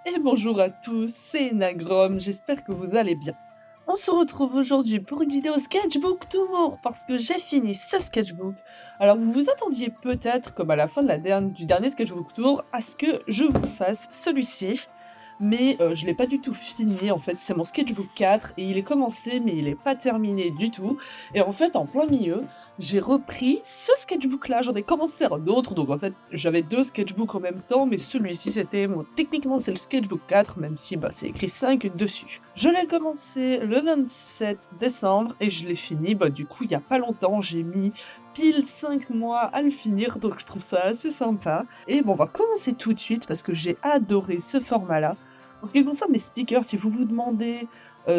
Et bonjour à tous, c'est Nagrom, j'espère que vous allez bien. On se retrouve aujourd'hui pour une vidéo sketchbook tour parce que j'ai fini ce sketchbook. Alors vous vous attendiez peut-être, comme à la fin de du dernier sketchbook tour, à ce que je vous fasse celui-ci. Mais je l'ai pas du tout fini en fait, c'est mon sketchbook 4 et il est commencé mais il est pas terminé du tout. Et en fait en plein milieu, j'ai repris ce sketchbook-là, j'en ai commencé un autre, donc en fait j'avais 2 sketchbooks en même temps, mais celui-ci c'était bon, techniquement c'est le sketchbook 4, même si bah, c'est écrit 5 dessus. Je l'ai commencé le 27 décembre et je l'ai fini, bah du coup il y a pas longtemps, j'ai mis pile 5 mois à le finir, donc je trouve ça assez sympa. Et bon, on va commencer tout de suite parce que j'ai adoré ce format-là. En ce qui concerne les stickers, si vous vous demandez,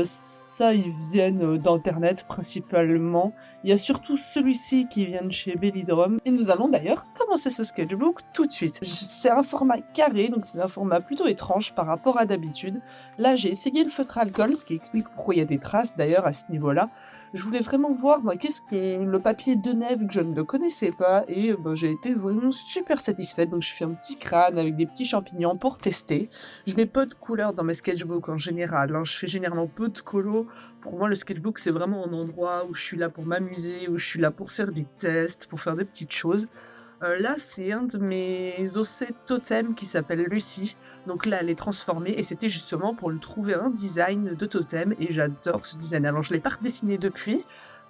ça, ils viennent, d'internet principalement. Il y a surtout celui-ci qui vient de chez Bellydrum et nous allons d'ailleurs commencer ce sketchbook tout de suite. C'est un format carré, donc c'est un format plutôt étrange par rapport à d'habitude. Là, j'ai essayé le feutre alcool, ce qui explique pourquoi il y a des traces d'ailleurs à ce niveau-là. Je voulais vraiment voir, moi, qu'est-ce que le papier donnait vu que je ne le connaissais pas et bah, j'ai été vraiment super satisfaite. Donc, je fais un petit crâne avec des petits champignons pour tester. Je mets peu de couleurs dans mes sketchbooks en général, hein. Je fais généralement peu de colos. Pour moi, le sketchbook, c'est vraiment un endroit où je suis là pour m'amuser, où je suis là pour faire des tests, pour faire des petites choses. Là, c'est un de mes OC totem qui s'appelle Lucie. Donc là, elle est transformée et c'était justement pour lui trouver un design de totem et j'adore ce design. Alors, je l'ai pas redessiné depuis,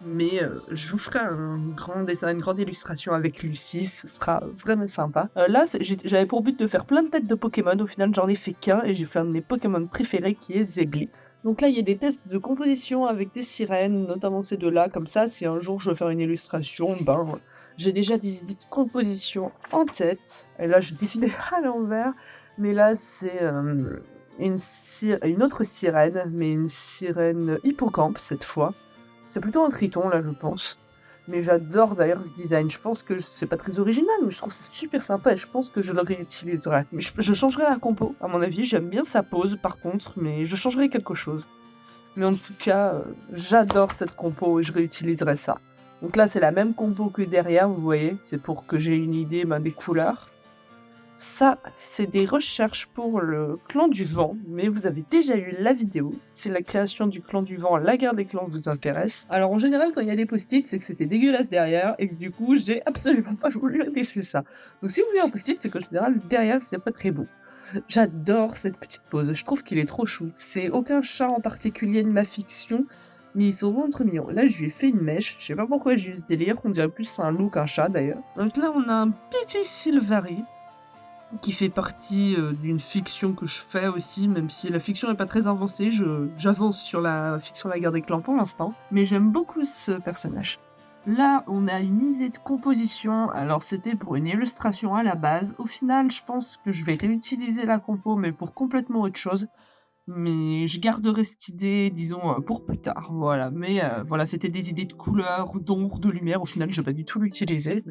mais je vous ferai un grand dessin, une grande illustration avec Lucie, ce sera vraiment sympa. Là, j'avais pour but de faire plein de têtes de Pokémon, au final, j'en ai fait qu'un et j'ai fait un de mes Pokémon préférés qui est Zegly. Donc là, il y a des tests de composition avec des sirènes, notamment ces deux-là, comme ça, si un jour je veux faire une illustration, ben, j'ai déjà des idées de composition en tête. Et là, je décidais à l'envers. Mais là, c'est une autre sirène, mais une sirène hippocampe cette fois. C'est plutôt un triton, là, je pense. Mais j'adore d'ailleurs ce design. Je pense que c'est pas très original, mais je trouve ça super sympa et je pense que je le réutiliserai. Mais je changerai la compo, à mon avis. J'aime bien sa pose, par contre, mais je changerai quelque chose. Mais en tout cas, j'adore cette compo et je réutiliserai ça. Donc là, c'est la même compo que derrière, vous voyez. C'est pour que j'ai une idée des couleurs. Ça, c'est des recherches pour le clan du vent, mais vous avez déjà eu la vidéo. Si la création du clan du vent, la guerre des clans vous intéresse. Alors en général, quand il y a des post-it, c'est que c'était dégueulasse derrière et que du coup, j'ai absolument pas voulu laisser ça. Donc si vous voulez un post-it, c'est qu'en général, derrière, c'est pas très beau. J'adore cette petite pose, je trouve qu'il est trop chou. C'est aucun chat en particulier de ma fiction, mais ils sont vraiment trop mignons. Là, je lui ai fait une mèche, je sais pas pourquoi j'ai eu ce délire, on dirait plus un loup qu'un chat d'ailleurs. Donc là, on a un petit Sylvari, qui fait partie d'une fiction que je fais aussi, même si la fiction n'est pas très avancée, j'avance sur la fiction La Guerre des Clans pour l'instant, mais j'aime beaucoup ce personnage. Là, on a une idée de composition, alors c'était pour une illustration à la base. Au final, je pense que je vais réutiliser la compo, mais pour complètement autre chose. Mais je garderai cette idée, disons, pour plus tard, voilà. Mais voilà, c'était des idées de couleurs, d'ombre, de lumière, au final, je vais pas du tout l'utiliser.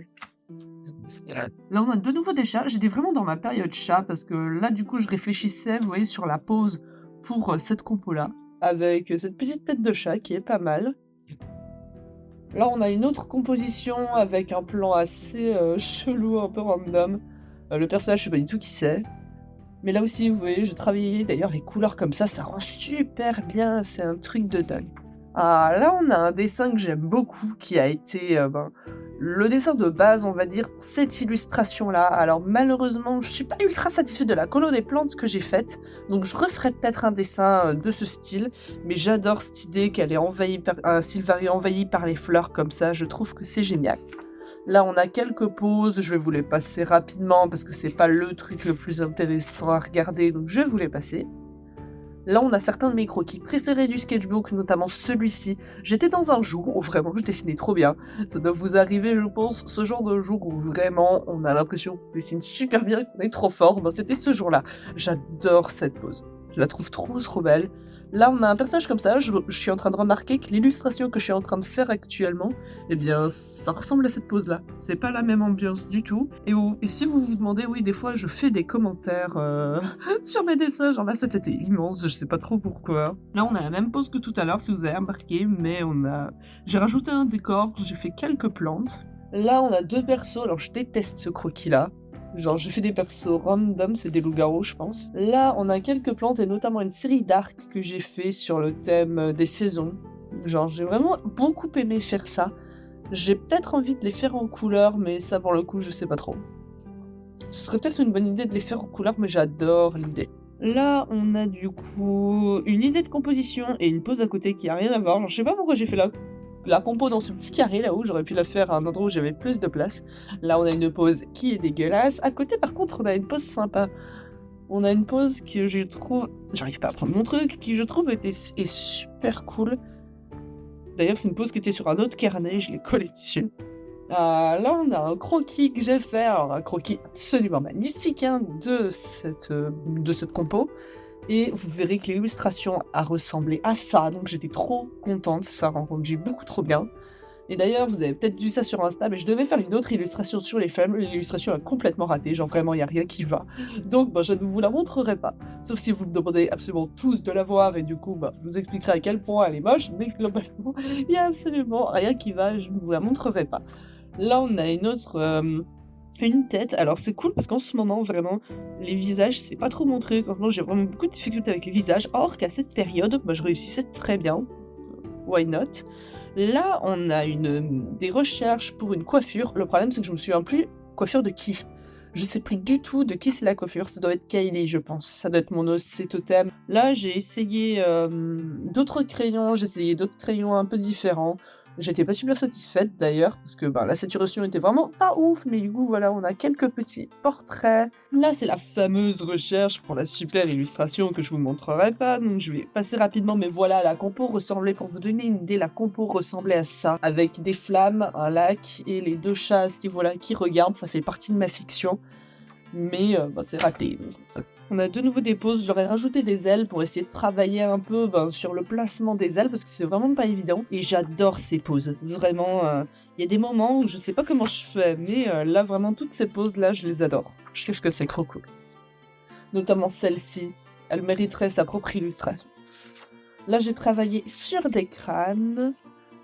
Là, on a de nouveau des chats. J'étais vraiment dans ma période chat parce que là, du coup, je réfléchissais, vous voyez, sur la pose pour cette compo-là, avec cette petite tête de chat qui est pas mal. Là, on a une autre composition avec un plan assez chelou, un peu random. Le personnage, je sais pas du tout qui c'est. Mais là aussi, vous voyez, j'ai travaillé d'ailleurs les couleurs comme ça rend super bien, c'est un truc de dingue. Ah, là, on a un dessin que j'aime beaucoup qui a été le dessin de base, on va dire, pour cette illustration-là. Alors malheureusement, je suis pas ultra satisfaite de la colo des plantes que j'ai faite, donc je referai peut-être un dessin de ce style, mais j'adore cette idée qu'elle est envahie par un Sylvarie envahi par les fleurs comme ça, je trouve que c'est génial. Là, on a quelques pauses, je vais vous les passer rapidement parce que c'est pas le truc le plus intéressant à regarder, donc je vais vous les passer. Là, on a certains de mes croquis préférés du sketchbook, notamment celui-ci. J'étais dans un jour où vraiment je dessinais trop bien. Ça doit vous arriver, je pense, ce genre de jour où vraiment on a l'impression qu'on dessine super bien et qu'on est trop fort. Ben, c'était ce jour-là. J'adore cette pose. Je la trouve trop belle. Là, on a un personnage comme ça. Je suis en train de remarquer que l'illustration que je suis en train de faire actuellement, eh bien, ça ressemble à cette pose-là. C'est pas la même ambiance du tout. Et si vous vous demandez, oui, des fois, je fais des commentaires sur mes dessins. Genre là, cet été immense, je sais pas trop pourquoi. Là, on a la même pose que tout à l'heure, si vous avez remarqué, mais j'ai rajouté un décor, j'ai fait quelques plantes. Là, on a deux persos. Alors, je déteste ce croquis-là. Genre, j'ai fait des persos random, c'est des loups-garous, je pense. Là, on a quelques plantes et notamment une série d'arcs que j'ai fait sur le thème des saisons. Genre, j'ai vraiment beaucoup aimé faire ça. J'ai peut-être envie de les faire en couleur, mais ça, pour le coup, je sais pas trop. Ce serait peut-être une bonne idée de les faire en couleur, mais j'adore l'idée. Là, on a du coup une idée de composition et une pose à côté qui a rien à voir. Genre, je sais pas pourquoi j'ai fait la compo dans ce petit carré là-haut, j'aurais pu la faire à un endroit où j'avais plus de place. Là, on a une pose qui est dégueulasse. À côté, par contre, on a une pose sympa. On a une pose que je trouve... J'arrive pas à prendre mon truc, qui je trouve est super cool. D'ailleurs, c'est une pose qui était sur un autre carnet, je l'ai collé dessus. Là, on a un croquis que j'ai fait, alors un croquis absolument magnifique hein, de cette compo. Et vous verrez que l'illustration a ressemblé à ça, donc j'étais trop contente, ça rend rendu beaucoup trop bien. Et d'ailleurs, vous avez peut-être vu ça sur Insta, mais je devais faire une autre illustration sur les femmes, l'illustration a complètement raté, genre vraiment il n'y a rien qui va. Donc je ne vous la montrerai pas, sauf si vous me demandez absolument tous de la voir, et du coup je vous expliquerai à quel point elle est moche, mais globalement, il n'y a absolument rien qui va, je ne vous la montrerai pas. Là, on a une tête. Alors, c'est cool parce qu'en ce moment, vraiment, les visages, c'est pas trop mon truc. En ce moment, j'ai vraiment beaucoup de difficultés avec les visages. Or qu'à cette période, je réussissais très bien. Why not? Là, on a des recherches pour une coiffure. Le problème, c'est que je me souviens plus coiffure de qui. Je sais plus du tout de qui c'est la coiffure. Ça doit être Kylie, je pense. Ça doit être mon OC totem. Là, j'ai essayé d'autres crayons. J'ai essayé d'autres crayons un peu différents. J'étais pas super satisfaite d'ailleurs, parce que la saturation était vraiment pas ouf, mais du coup voilà, on a quelques petits portraits. Là, c'est la fameuse recherche pour la super illustration que je vous montrerai pas, donc je vais passer rapidement, mais voilà, la compo ressemblait, pour vous donner une idée, la compo ressemblait à ça, avec des flammes, un lac, et les deux chats, voilà, qui regardent, ça fait partie de ma fiction, mais c'est raté. On a de nouveau des poses, je leur ai rajouté des ailes pour essayer de travailler un peu sur le placement des ailes parce que c'est vraiment pas évident. Et j'adore ces poses, vraiment. Il y a des moments où je sais pas comment je fais, mais là vraiment toutes ces poses là, je les adore. Je trouve que c'est trop cool. Notamment celle-ci, elle mériterait sa propre illustration. Là j'ai travaillé sur des crânes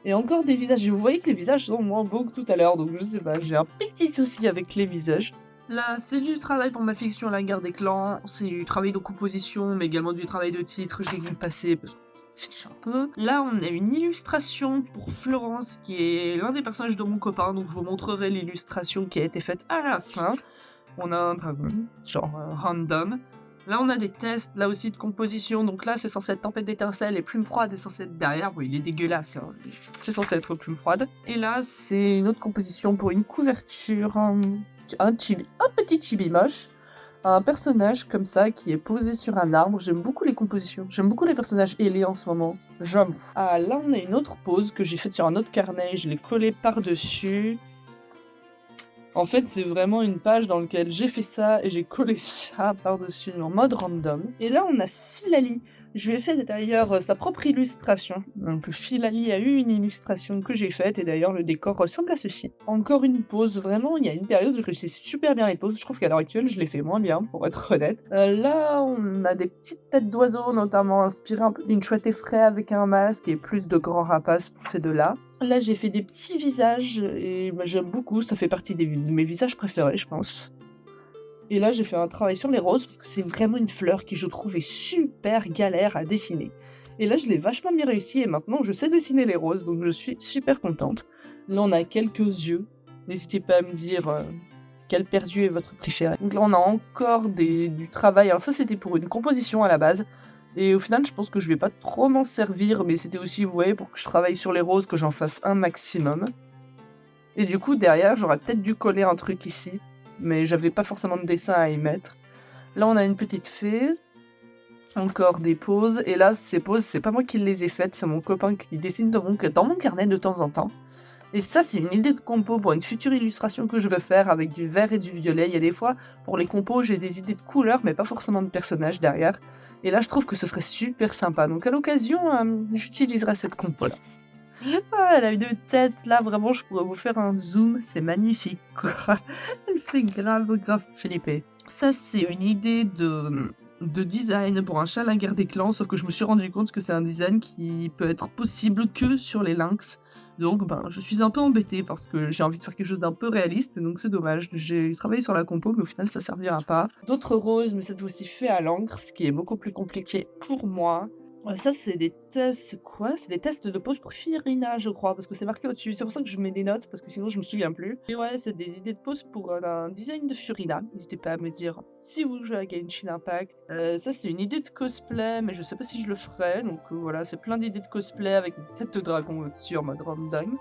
et encore des visages. Et vous voyez que les visages sont moins beaux que tout à l'heure, donc je sais pas, j'ai un petit souci avec les visages. Là, c'est du travail pour ma fiction La Guerre des Clans, c'est du travail de composition, mais également du travail de titre, je l'ai vu passer parce qu'on s'en fiche un peu. Là, on a une illustration pour Florence, qui est l'un des personnages de mon copain, donc je vous montrerai l'illustration qui a été faite à la fin. On a un dragon, genre random. Là, on a des tests, là aussi, de composition, donc là, c'est censé être tempête d'étincelles et plume froide est censé être derrière. Oui, il est dégueulasse, hein. C'est censé être plume froide. Et là, c'est une autre composition pour une couverture... un petit chibi moche, un personnage comme ça qui est posé sur un arbre. J'aime beaucoup les compositions, j'aime beaucoup les personnages ailés en ce moment, j'avoue. Là on a une autre pose que j'ai faite sur un autre carnet, je l'ai collé par-dessus. En fait, c'est vraiment une page dans laquelle j'ai fait ça et j'ai collé ça par-dessus en mode random. Et là, on a Philali. Je lui ai fait d'ailleurs sa propre illustration. Donc Philali a eu une illustration que j'ai faite et d'ailleurs le décor ressemble à ceci. Encore une pose, vraiment, il y a une période où je réussissais super bien les poses. Je trouve qu'à l'heure actuelle, je les fais moins bien, pour être honnête. Là, on a des petites têtes d'oiseaux, notamment inspirées un peu d'une chouette effraie avec un masque et plus de grands rapaces pour ces deux-là. Là, j'ai fait des petits visages et j'aime beaucoup, ça fait partie de mes visages préférés, je pense. Et là, j'ai fait un travail sur les roses parce que c'est vraiment une fleur qui, je trouve, est super galère à dessiner. Et là, je l'ai vachement bien réussi et maintenant, je sais dessiner les roses, donc je suis super contente. Là, on a quelques yeux. N'hésitez pas à me dire quel paire d'yeux est votre préféré. Donc là, on a encore du travail. Alors ça, c'était pour une composition à la base. Et au final, je pense que je vais pas trop m'en servir, mais c'était aussi, vous voyez, pour que je travaille sur les roses, que j'en fasse un maximum. Et du coup, derrière, j'aurais peut-être dû coller un truc ici, mais j'avais pas forcément de dessin à y mettre. Là, on a une petite fée, encore des poses, et là, ces poses, c'est pas moi qui les ai faites, c'est mon copain qui dessine dans mon carnet de temps en temps. Et ça, c'est une idée de compo pour une future illustration que je veux faire avec du vert et du violet. Il y a des fois, pour les compos, j'ai des idées de couleurs, mais pas forcément de personnages derrière. Et là, je trouve que ce serait super sympa. Donc, à l'occasion, j'utiliserai cette compo-là. Elle a une tête, là, vraiment, je pourrais vous faire un zoom. C'est magnifique, quoi. Elle fait grave flipper. Ça, c'est une idée de design pour un chat la guerre des clans, sauf que je me suis rendu compte que c'est un design qui peut être possible que sur les lynx. Donc ben, je suis un peu embêtée parce que j'ai envie de faire quelque chose d'un peu réaliste, donc c'est dommage. J'ai travaillé sur la compo, mais au final ça servira pas. D'autres roses, mais cette fois-ci fait à l'encre, ce qui est beaucoup plus compliqué pour moi. Ça, c'est des tests, c'est quoi? C'est des tests de pose pour Firina, je crois, parce que c'est marqué au-dessus. C'est pour ça que je mets des notes, parce que sinon je me souviens plus. Et ouais, c'est des idées de pose pour un design de Furina. N'hésitez pas à me dire si vous jouez à Genshin Impact. Ça, c'est une idée de cosplay, mais je sais pas si je le ferai. Donc voilà, c'est plein d'idées de cosplay avec une tête de dragon au-dessus en mode random.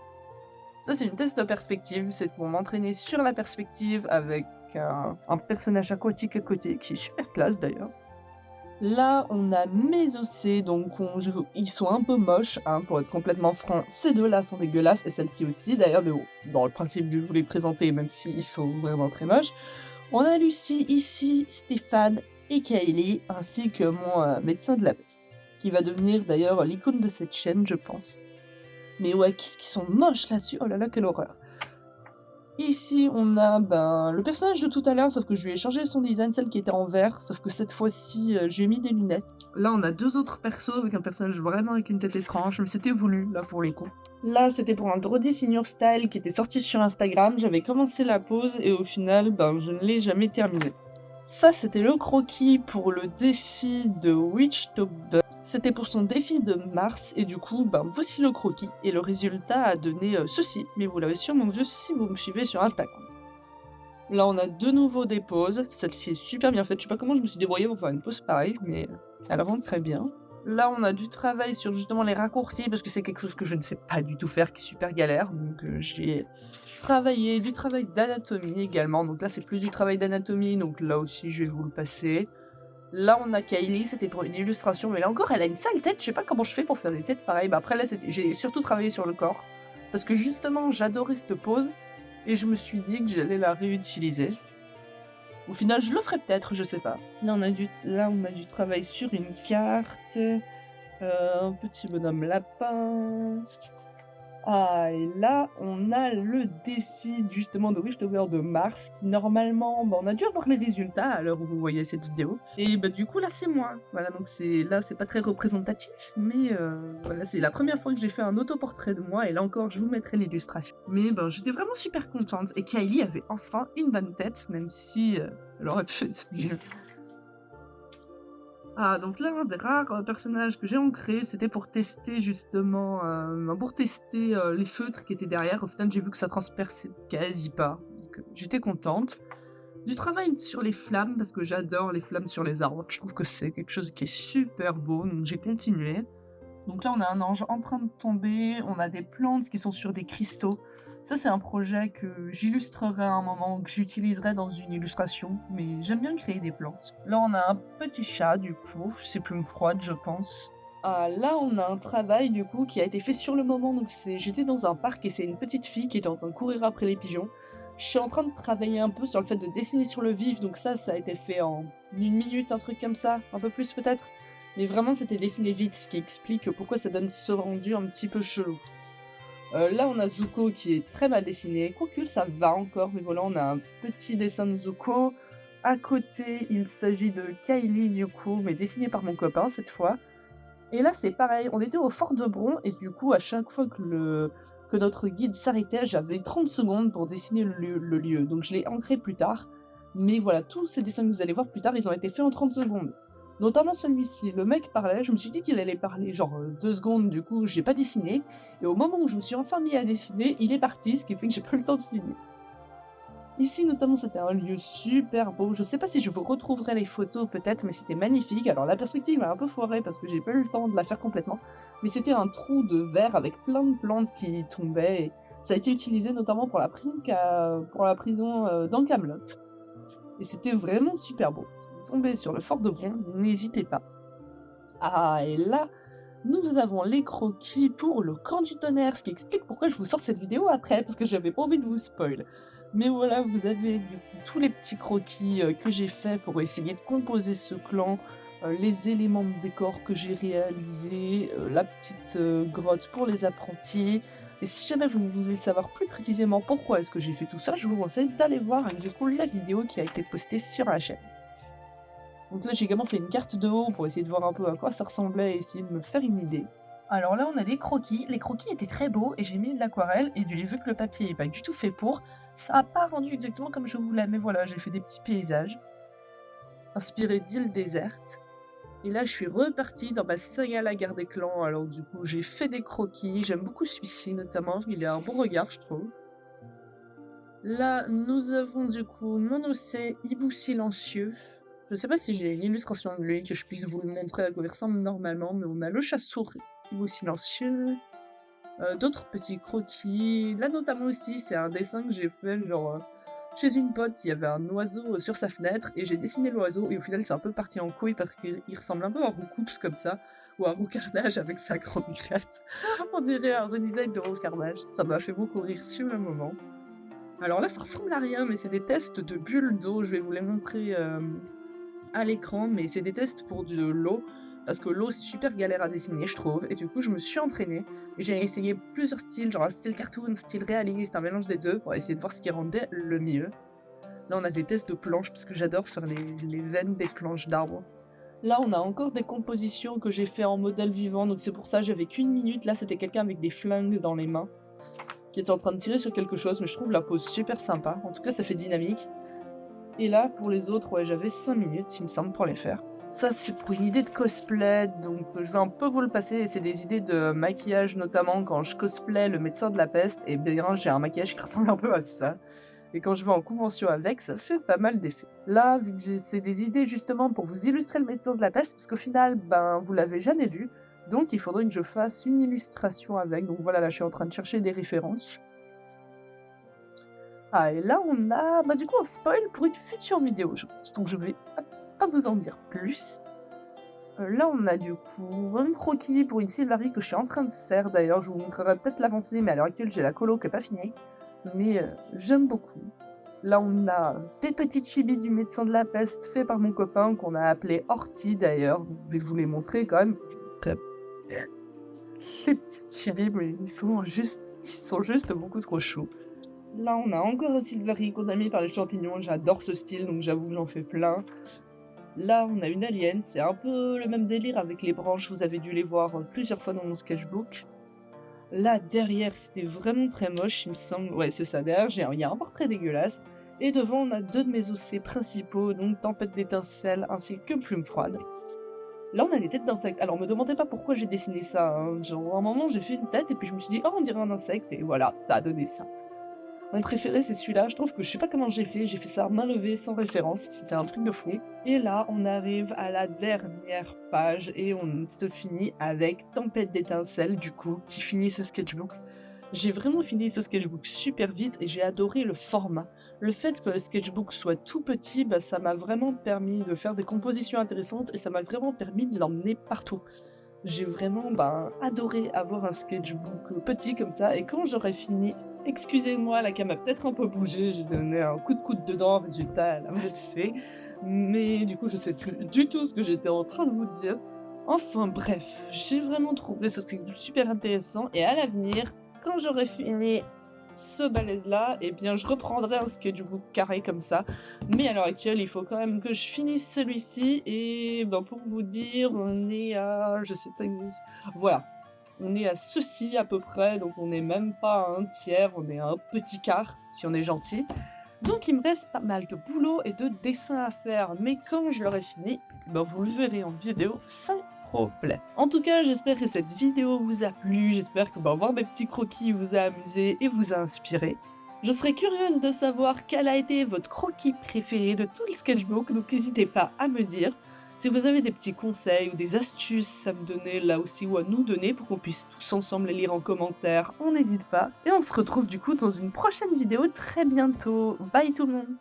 Ça, c'est une test de perspective. C'est pour m'entraîner sur la perspective avec un personnage aquatique à côté, qui est super classe d'ailleurs. Là, on a mes OC, donc ils sont un peu moches, hein, pour être complètement franc. Ces deux-là sont dégueulasses, et celle-ci aussi, d'ailleurs, mais bon, dans le principe, je vous les présenter, même s'ils sont vraiment très moches. On a Lucie ici, Stéphane et Kylie, ainsi que mon médecin de la peste, qui va devenir d'ailleurs l'icône de cette chaîne, je pense. Mais ouais, qu'est-ce qu'ils sont moches là-dessus, oh là là, quelle horreur. Ici, on a le personnage de tout à l'heure, sauf que je lui ai changé son design, celle qui était en vert, sauf que cette fois-ci, j'ai mis des lunettes. Là, on a deux autres persos avec un personnage vraiment avec une tête étrange, mais c'était voulu, là, pour les coups. Là, c'était pour un Drody Senior Style qui était sorti sur Instagram. J'avais commencé la pose et au final, je ne l'ai jamais terminé. Ça, c'était le croquis pour le défi de Witchtober. C'était pour son défi de mars, et du coup, voici le croquis. Et le résultat a donné ceci, mais vous l'avez sûrement vu si vous me suivez sur Instagram. Là, on a de nouveau des poses. Celle-ci est super bien faite. Je sais pas comment je me suis débrouillée pour faire une pose pareille, mais elle rend très bien. Là, on a du travail sur justement les raccourcis, parce que c'est quelque chose que je ne sais pas du tout faire, qui est super galère. Donc j'ai travaillé du travail d'anatomie également. Donc là, c'est plus du travail d'anatomie, donc là aussi, je vais vous le passer. Là, on a Kylie, c'était pour une illustration, mais là encore, elle a une sale tête. Je sais pas comment je fais pour faire des têtes pareilles. Après, là, j'ai surtout travaillé sur le corps, parce que justement, j'adorais cette pose, et je me suis dit que j'allais la réutiliser. Au final, je le ferai peut-être, je sais pas. Là, on a du travail sur une carte. Un petit bonhomme lapin. Ah, et là, on a le défi justement de Witchtober de mars, qui normalement, on a dû avoir les résultats à l'heure où vous voyez cette vidéo. Et du coup, là, c'est moi. Voilà, donc c'est pas très représentatif, mais voilà, c'est la première fois que j'ai fait un autoportrait de moi, et là encore, je vous mettrai l'illustration. Mais j'étais vraiment super contente, et Kylie avait enfin une bonne tête, même si elle aurait pu être mieux. Ah, donc là, un des rares personnages que j'ai ancré, c'était pour tester justement, les feutres qui étaient derrière. Au final, j'ai vu que ça transperçait quasi pas, donc j'étais contente. Du travail sur les flammes, parce que j'adore les flammes sur les arbres. Je trouve que c'est quelque chose qui est super beau, donc j'ai continué. Donc là, on a un ange en train de tomber, on a des plantes qui sont sur des cristaux. Ça, c'est un projet que j'illustrerai à un moment, que j'utiliserai dans une illustration, mais j'aime bien créer des plantes. Là, on a un petit chat, du coup, c'est plume froide, je pense. Ah, là, on a un travail, du coup, qui a été fait sur le moment, donc j'étais dans un parc et c'est une petite fille qui était en train de courir après les pigeons. Je suis en train de travailler un peu sur le fait de dessiner sur le vif, donc ça a été fait en 1 minute, un truc comme ça, un peu plus peut-être. Mais vraiment, c'était dessiné vite, ce qui explique pourquoi ça donne ce rendu un petit peu chelou. Là, on a Zuko qui est très mal dessiné, quoique ça va encore, mais voilà, on a un petit dessin de Zuko. À côté, il s'agit de Kylie, du coup, mais dessiné par mon copain cette fois. Et là, c'est pareil, on était au Fort de Bron, et du coup, à chaque fois que notre guide s'arrêtait, j'avais 30 secondes pour dessiner le lieu. Donc je l'ai ancré plus tard. Mais voilà, tous ces dessins que vous allez voir plus tard, ils ont été faits en 30 secondes. Notamment celui-ci. Le mec parlait, je me suis dit qu'il allait parler genre 2 secondes, du coup j'ai pas dessiné. Et au moment où je me suis enfin mis à dessiner, il est parti, ce qui fait que j'ai pas eu le temps de finir. Ici notamment c'était un lieu super beau, je sais pas si je vous retrouverai les photos peut-être, mais c'était magnifique. Alors la perspective est un peu foirée parce que j'ai pas eu le temps de la faire complètement, mais c'était un trou de verre avec plein de plantes qui tombaient, et ça a été utilisé notamment pour la prison dans Camelot. Et c'était vraiment super beau. Si vous tombez sur le Fort de Bron, n'hésitez pas. Ah, et là, nous avons les croquis pour le camp du tonnerre, ce qui explique pourquoi je vous sors cette vidéo après, parce que j'avais pas envie de vous spoil. Mais voilà, vous avez du coup tous les petits croquis que j'ai faits pour essayer de composer ce clan, les éléments de décor que j'ai réalisés, la petite grotte pour les apprentis. Et si jamais vous voulez savoir plus précisément pourquoi est-ce que j'ai fait tout ça, je vous conseille d'aller voir du coup la vidéo qui a été postée sur la chaîne. Donc là, j'ai également fait une carte de haut pour essayer de voir un peu à quoi ça ressemblait et essayer de me faire une idée. Alors là, on a des croquis. Les croquis étaient très beaux et j'ai mis de l'aquarelle et vu que le papier n'est pas du tout fait pour, ça n'a pas rendu exactement comme je voulais. Mais voilà, j'ai fait des petits paysages inspirés d'îles désertes. Et là, je suis repartie dans ma saga La Guerre des Clans. Alors du coup, j'ai fait des croquis. J'aime beaucoup celui-ci notamment. Il a un bon regard, je trouve. Là, nous avons du coup mon océ, hibou silencieux. Je sais pas si j'ai une illustration de lui que je puisse vous le montrer à quoi il ressemble normalement, mais on a le chat-souris, hibou silencieux. D'autres petits croquis. Là notamment aussi, c'est un dessin que j'ai fait genre chez une pote, il y avait un oiseau sur sa fenêtre et j'ai dessiné l'oiseau et au final c'est un peu parti en couille parce qu'il ressemble un peu à Roucoups comme ça, ou à Roucarnage avec sa grande chatte. On dirait un redesign de Roucarnage. Ça m'a fait beaucoup rire sur le moment. Alors là, ça ressemble à rien, mais c'est des tests de bulles d'eau. Je vais vous les montrer à l'écran, mais c'est des tests pour de l'eau. Parce que l'eau, c'est super galère à dessiner, je trouve. Et du coup, je me suis entraînée. Et j'ai essayé plusieurs styles, genre un style cartoon, style réaliste, un mélange des deux, pour essayer de voir ce qui rendait le mieux. Là, on a des tests de planches, parce que j'adore faire les veines des planches d'arbres. Là, on a encore des compositions que j'ai fait en modèle vivant, donc c'est pour ça, j'avais qu'une minute. Là, c'était quelqu'un avec des flingues dans les mains, qui était en train de tirer sur quelque chose, mais je trouve la pose super sympa. En tout cas, ça fait dynamique. Et là, pour les autres, ouais, j'avais 5 minutes, il me semble, pour les faire. Ça, c'est pour une idée de cosplay, donc je vais un peu vous le passer, et c'est des idées de maquillage, notamment quand je cosplay le médecin de la peste, et bien j'ai un maquillage qui ressemble un peu à ça. Et quand je vais en convention avec, ça fait pas mal d'effets. Là, vu que c'est des idées justement pour vous illustrer le médecin de la peste, parce qu'au final, ben, vous l'avez jamais vu, donc il faudrait que je fasse une illustration avec, donc voilà, là je suis en train de chercher des références. Ah, et là on a, bah du coup un spoil pour une future vidéo, je pense, donc je vais pas vous en dire plus. Là on a du coup un croquis pour une Sylvarie que je suis en train de faire d'ailleurs, je vous montrerai peut-être l'avancée, mais à l'heure actuelle j'ai la colo qui est pas finie, mais j'aime beaucoup. Là on a des petites chibis du médecin de la peste fait par mon copain qu'on a appelé Horty d'ailleurs, je vais vous les montrer quand même. Les petites chibis, mais ils sont juste beaucoup trop chauds. Là, on a encore un Sylvarie qu'on a mis par les champignons. J'adore ce style, donc j'avoue que j'en fais plein. Là, on a une alien. C'est un peu le même délire avec les branches. Vous avez dû les voir plusieurs fois dans mon sketchbook. Là, derrière, c'était vraiment très moche, il me semble. Ouais, c'est ça. Derrière, il y a un portrait dégueulasse. Et devant, on a deux de mes OC principaux, donc Tempête d'étincelles ainsi que Plume froide. Là, on a des têtes d'insectes. Alors, me demandez pas pourquoi j'ai dessiné ça. Hein. Genre, à un moment, j'ai fait une tête et puis je me suis dit, oh, on dirait un insecte. Et voilà, ça a donné ça. Mon préféré, c'est celui-là. Je trouve que je sais pas comment j'ai fait ça main levée, sans référence. C'était un truc de fou. Et là, on arrive à la dernière page et on se finit avec Tempête d'étincelles, du coup, qui finit ce sketchbook. J'ai vraiment fini ce sketchbook super vite et j'ai adoré le format. Le fait que le sketchbook soit tout petit, bah, ça m'a vraiment permis de faire des compositions intéressantes et ça m'a vraiment permis de l'emmener partout. J'ai vraiment adoré avoir un sketchbook petit comme ça et quand j'aurai fini, excusez-moi, la cam a peut-être un peu bougé, j'ai donné un coup de coude dedans, résultat elle a valsé, mais du coup je sais plus du tout ce que j'étais en train de vous dire. Enfin bref, j'ai vraiment trouvé ce sketchbook super intéressant et à l'avenir, quand j'aurai fini ce balèze-là, eh bien je reprendrai un sketchbook carré comme ça. Mais à l'heure actuelle, il faut quand même que je finisse celui-ci. Et pour vous dire, on est à... je sais pas exactement... Voilà. On est à ceci à peu près, donc on n'est même pas à un tiers, on est à un petit quart, si on est gentil. Donc il me reste pas mal de boulot et de dessins à faire, mais quand je l'aurai fini, vous le verrez en vidéo sans problème. En tout cas, j'espère que cette vidéo vous a plu, j'espère que voir mes petits croquis vous a amusé et vous a inspiré. Je serais curieuse de savoir quel a été votre croquis préféré de tout le sketchbook, donc n'hésitez pas à me dire. Si vous avez des petits conseils ou des astuces à me donner là aussi ou à nous donner pour qu'on puisse tous ensemble les lire en commentaire, on n'hésite pas. Et on se retrouve du coup dans une prochaine vidéo très bientôt. Bye tout le monde!